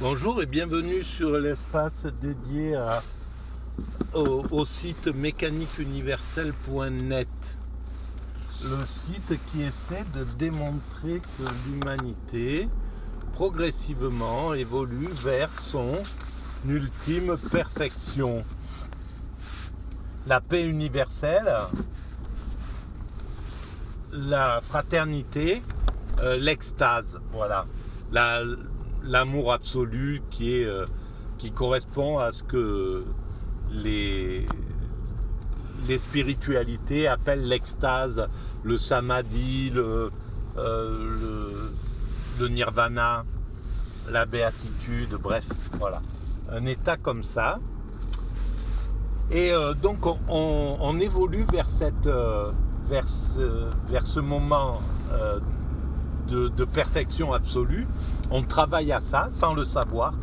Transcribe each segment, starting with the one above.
Bonjour et bienvenue sur l'espace dédié au site mécaniqueuniverselle.net, le site qui essaie de démontrer que l'humanité progressivement évolue vers son ultime perfection. La paix universelle, la fraternité, l'extase, voilà. L'amour absolu qui correspond à ce que les spiritualités appellent l'extase, le samadhi, le nirvana, la béatitude, bref, voilà. Un état comme ça. Et donc on évolue vers ce moment de perfection absolue. On travaille à ça sans le savoir,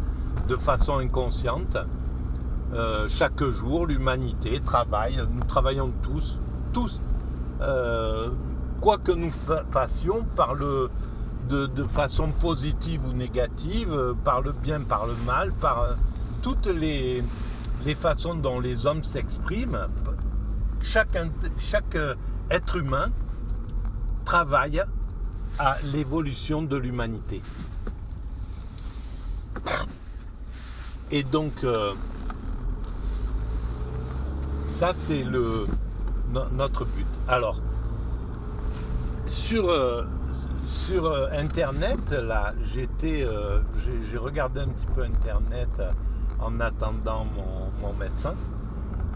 de façon inconsciente. Chaque jour, l'humanité travaille, nous travaillons tous, quoi que nous fassions, de façon positive ou négative, par le bien, par le mal, par toutes les façons dont les hommes s'expriment. Chaque être humain travaille à l'évolution de l'humanité. Et donc, ça c'est notre but. Alors, sur Internet, là, j'ai regardé un petit peu Internet en attendant mon médecin,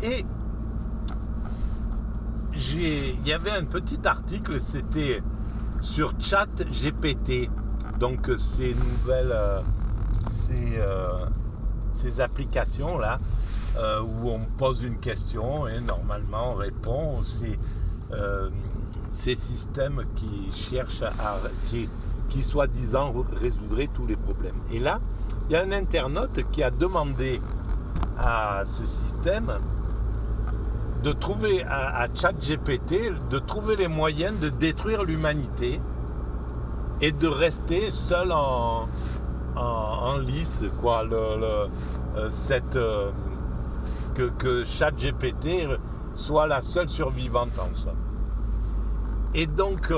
et il y avait un petit article, c'était sur ChatGPT, donc ces nouvelles, ces applications là, où on pose une question et normalement on répond. Ces systèmes qui cherchent qui soi-disant résoudraient tous les problèmes. Et là, il y a un internaute qui a demandé à ce système de trouver à ChatGPT, de trouver les moyens de détruire l'humanité et de rester seul en lice, quoi. Que ChatGPT soit la seule survivante en somme. Et donc,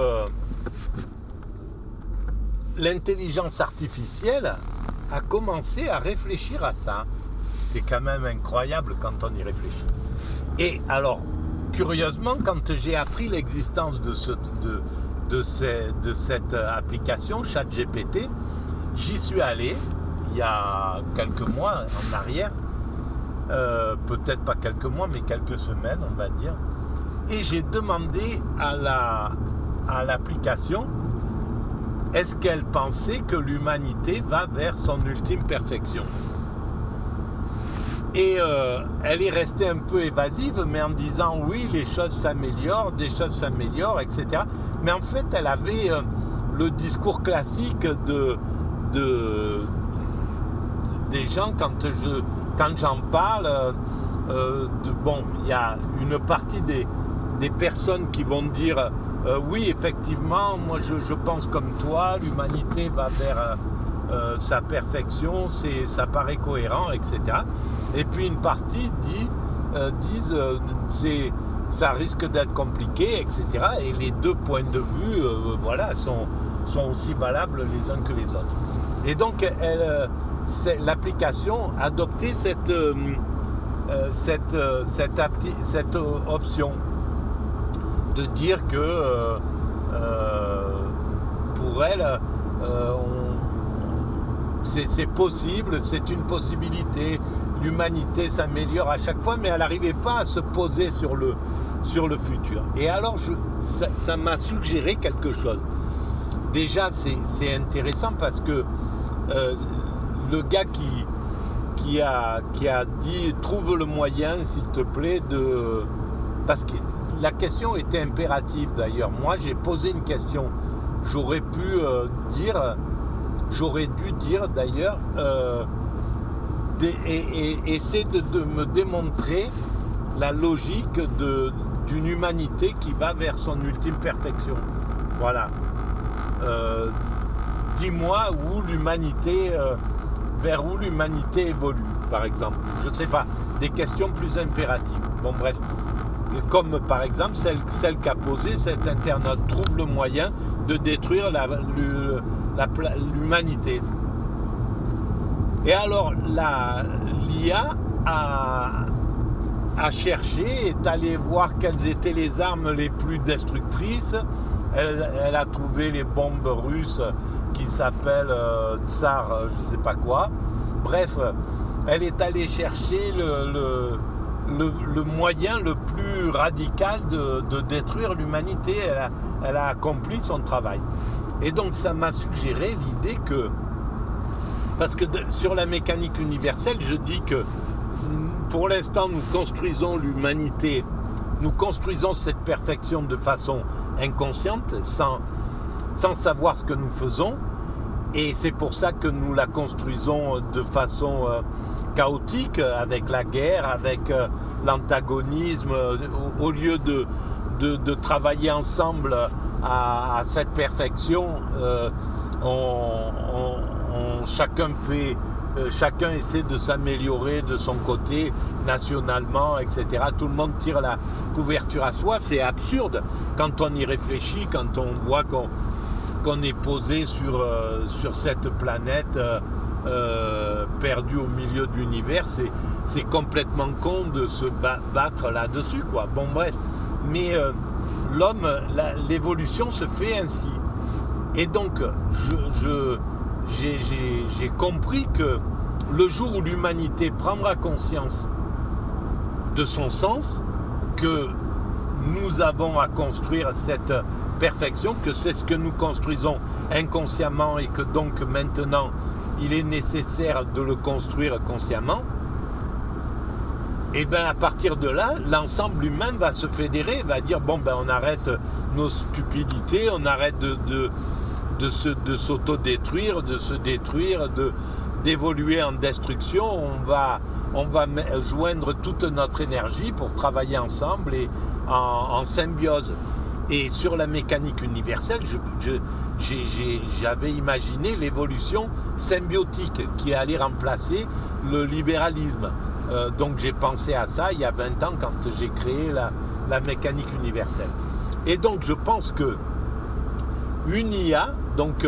l'intelligence artificielle a commencé à réfléchir à ça. C'est quand même incroyable quand on y réfléchit. Et alors, curieusement, quand j'ai appris l'existence de cette application ChatGPT, j'y suis allé il y a quelques mois en arrière, peut-être pas quelques mois, mais quelques semaines, on va dire, et j'ai demandé à l'application, est-ce qu'elle pensait que l'humanité va vers son ultime perfection? Et elle est restée un peu évasive, mais en disant oui, les choses s'améliorent, etc. Mais en fait, elle avait le discours classique des gens quand j'en parle. Il y a une partie des personnes qui vont dire oui, effectivement, moi je pense comme toi, l'humanité va vers sa perfection, ça paraît cohérent, etc. Et puis une partie disent ça risque d'être compliqué, etc. Et les deux points de vue sont aussi valables les uns que les autres. Et donc l'application a adopté cette option de dire que pour elle, c'est possible, c'est une possibilité, l'humanité s'améliore à chaque fois, mais elle n'arrivait pas à se poser sur le futur. Et alors ça m'a suggéré quelque chose. Déjà, c'est intéressant parce que le gars qui a dit trouve le moyen, s'il te plaît, parce que la question était impérative d'ailleurs. Moi, j'ai posé une question. J'aurais dû dire d'ailleurs, essayer de me démontrer la logique d'une humanité qui va vers son ultime perfection. Voilà. Dis-moi où l'humanité vers où l'humanité évolue, par exemple. Je ne sais pas, des questions plus impératives. Bon, bref. Comme par exemple celle qu'a posée cet internaute, trouve le moyen de détruire l'humanité. Et alors l'IA a cherché, est allée voir quelles étaient les armes les plus destructrices. Elle a trouvé les bombes russes qui s'appellent Tsar, je ne sais pas quoi. Bref, elle est allée chercher le moyen le plus radical de détruire l'humanité. Elle a accompli son travail. Et donc ça m'a suggéré l'idée que, parce que sur la mécanique universelle, je dis que pour l'instant nous construisons l'humanité, nous construisons cette perfection de façon inconsciente, sans savoir ce que nous faisons, et c'est pour ça que nous la construisons de façon chaotique, avec la guerre, avec l'antagonisme, au lieu de travailler ensemble à cette perfection. Chacun essaie de s'améliorer de son côté, nationalement, etc. Tout le monde tire la couverture à soi. C'est absurde quand on y réfléchit, quand on voit qu'on est posé sur cette planète perdue au milieu de l'univers. C'est complètement con de se battre là-dessus, quoi. Bon, bref. Mais l'homme, l'évolution se fait ainsi. Et donc, j'ai compris que le jour où l'humanité prendra conscience de son sens, que nous avons à construire cette perfection, que c'est ce que nous construisons inconsciemment et que donc maintenant il est nécessaire de le construire consciemment, et bien à partir de là, l'ensemble humain va se fédérer, va dire bon ben on arrête nos stupidités, on arrête de s'auto-détruire, de se détruire, d'évoluer en destruction. On va joindre toute notre énergie pour travailler ensemble et en symbiose. Et sur la mécanique universelle, j'avais imaginé l'évolution symbiotique qui allait remplacer le libéralisme. Donc j'ai pensé à ça il y a 20 ans quand j'ai créé la mécanique universelle. Et donc je pense que une IA, donc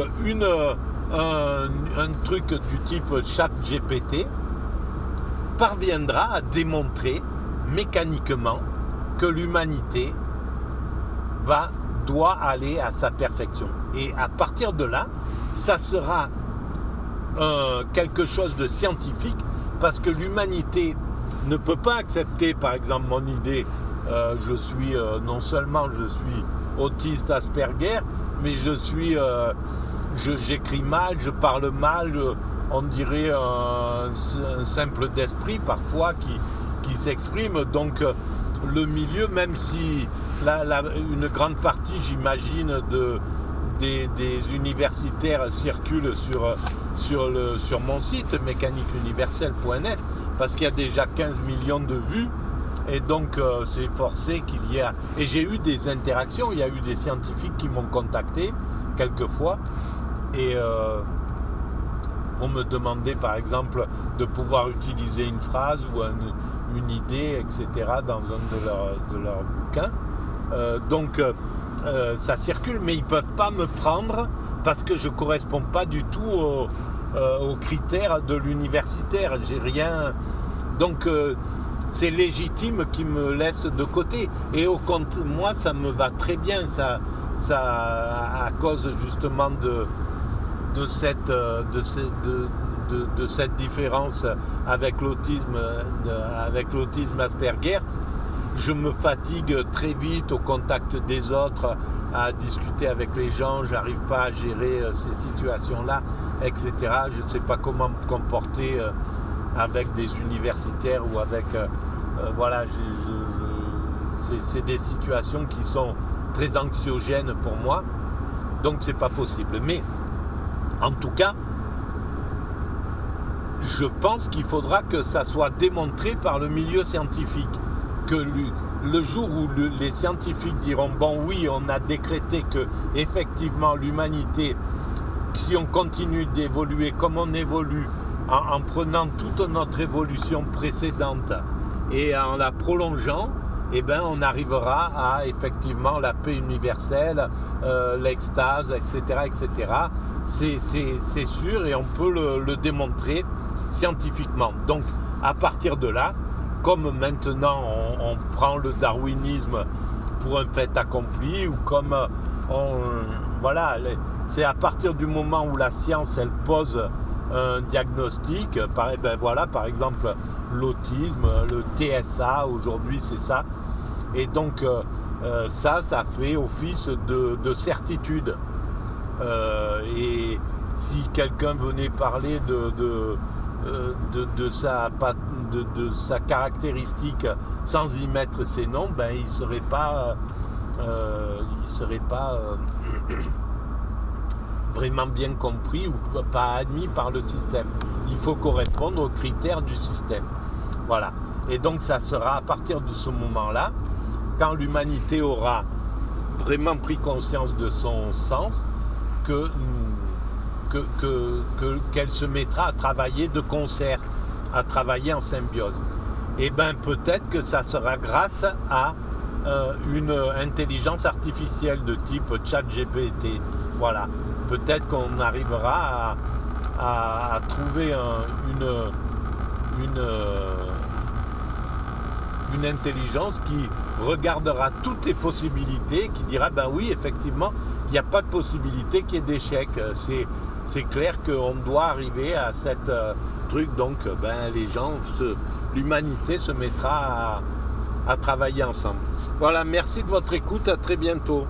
un truc du type ChatGPT, parviendra à démontrer mécaniquement que l'humanité doit aller à sa perfection. Et à partir de là, ça sera quelque chose de scientifique, parce que l'humanité ne peut pas accepter, par exemple, mon idée. Non seulement je suis autiste Asperger, mais j'écris mal, je parle mal, on dirait un simple d'esprit parfois qui s'exprime. Donc le milieu, même si une grande partie, j'imagine, des universitaires circulent sur mon site mécaniqueuniverselle.net, parce qu'il y a déjà 15 millions de vues. Et donc c'est forcé qu'il y ait... Et j'ai eu des interactions, il y a eu des scientifiques qui m'ont contacté quelquefois, et on me demandait par exemple de pouvoir utiliser une phrase ou une idée, etc. dans un de leurs bouquins. Donc ça circule, mais ils ne peuvent pas me prendre parce que je ne corresponds pas du tout aux critères de l'universitaire. J'ai rien... Donc c'est légitime qu'ils me laissent de côté. Et au compte, moi, ça me va très bien, ça à cause justement de cette différence avec l'autisme Asperger. Je me fatigue très vite au contact des autres, à discuter avec les gens, j'arrive pas à gérer ces situations-là, etc. Je ne sais pas comment me comporter avec des universitaires ou avec... voilà, c'est des situations qui sont très anxiogènes pour moi, donc c'est pas possible. Mais en tout cas, je pense qu'il faudra que ça soit démontré par le milieu scientifique, que le jour où les scientifiques diront bon oui, on a décrété que effectivement l'humanité, si on continue d'évoluer comme on évolue en prenant toute notre évolution précédente et en la prolongeant, eh ben, on arrivera à effectivement la paix universelle, l'extase, etc. etc. C'est sûr et on peut le démontrer scientifiquement. Donc, à partir de là, comme maintenant on prend le darwinisme pour un fait accompli, ou comme voilà, c'est à partir du moment où la science elle pose un diagnostic, par exemple l'autisme, le TSA aujourd'hui c'est ça, et donc ça fait office de certitude. Et si quelqu'un venait parler de sa caractéristique sans y mettre ses noms, ben il serait pas vraiment bien compris ou pas admis par le système. Il faut correspondre aux critères du système. Voilà. Et donc ça sera à partir de ce moment-là, quand l'humanité aura vraiment pris conscience de son sens, qu'elle se mettra à travailler de concert, à travailler en symbiose. Et bien peut-être que ça sera grâce à une intelligence artificielle de type ChatGPT. Voilà. Peut-être qu'on arrivera à trouver une intelligence qui regardera toutes les possibilités, qui dira ben oui, effectivement, il n'y a pas de possibilité qu'il y ait d'échec. C'est clair qu'on doit arriver à cette truc. Donc ben l'humanité se mettra à travailler ensemble. Voilà, merci de votre écoute, à très bientôt.